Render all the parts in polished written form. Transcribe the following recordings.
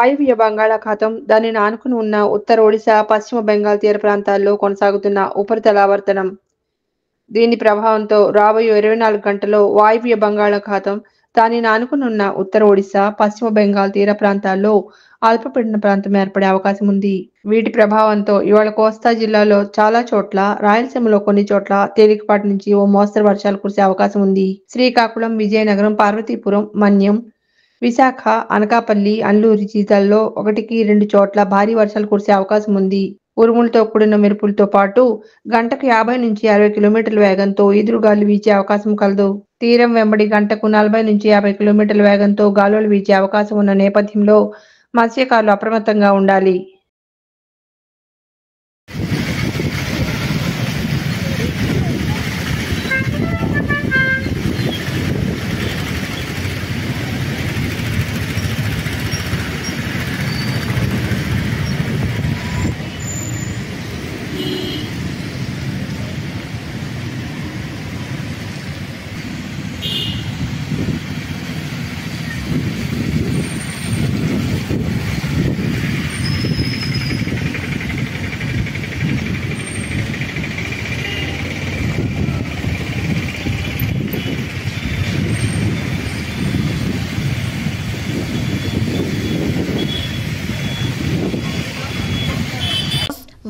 వాయువ్య బంగాళాఖాతం, దానిని ఆనుకుని ఉన్న ఉత్తర ఒడిశా, పశ్చిమ బెంగాల్ తీర ప్రాంతాల్లో కొనసాగుతున్న ఉపరితలావర్తనం. దీని ప్రభావంతో రాబోయే 24 గంటల్లో వాయువ్య బంగాళాఖాతం, దానిని ఆనుకుని ఉన్న ఉత్తర ఒడిశా, పశ్చిమ బెంగాల్ తీర ప్రాంతాల్లో అల్పపీడన ప్రాంతం ఏర్పడే అవకాశం ఉంది. వీటి ప్రభావంతో ఇవాళ కోస్తా జిల్లాలో చాలా చోట్ల, రాయలసీమలో కొన్ని చోట్ల తేలికపాటి నుంచి ఓ మోస్తరు వర్షాలు కురిసే అవకాశం ఉంది. శ్రీకాకుళం, విజయనగరం, పార్వతీపురం, మన్యం, విశాఖ, అనకాపల్లి, అల్లూరి జిల్లాల్లో 1-2 చోట్ల భారీ వర్షాలు కురిసే అవకాశం ఉంది. ఉరుములతో కూడిన మెరుపులతో పాటు గంటకు 50-60 కిలోమీటర్ల వేగంతో ఈదురుగాలులు వీచే అవకాశం కలదు. తీరం వెంబడి గంటకు 40-50 కిలోమీటర్ల వేగంతో గాలులు వీచే అవకాశం ఉన్న నేపథ్యంలో మత్స్యకారులు అప్రమత్తంగా ఉండాలి.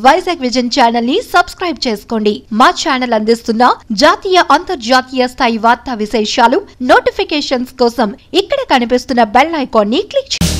వైజాగ్ విజన్ ఛానల్ ని సబ్స్క్రైబ్ చేసుకోండి. మా ఛానల్ అందిస్తున్న జాతీయ, అంతర్జాతీయ స్థాయి వార్తా విశేషాలు, నోటిఫికేషన్స్ కోసం ఇక్కడ కనిపిస్తున్న బెల్ ఐకాన్ ని క్లిక్ చేయండి.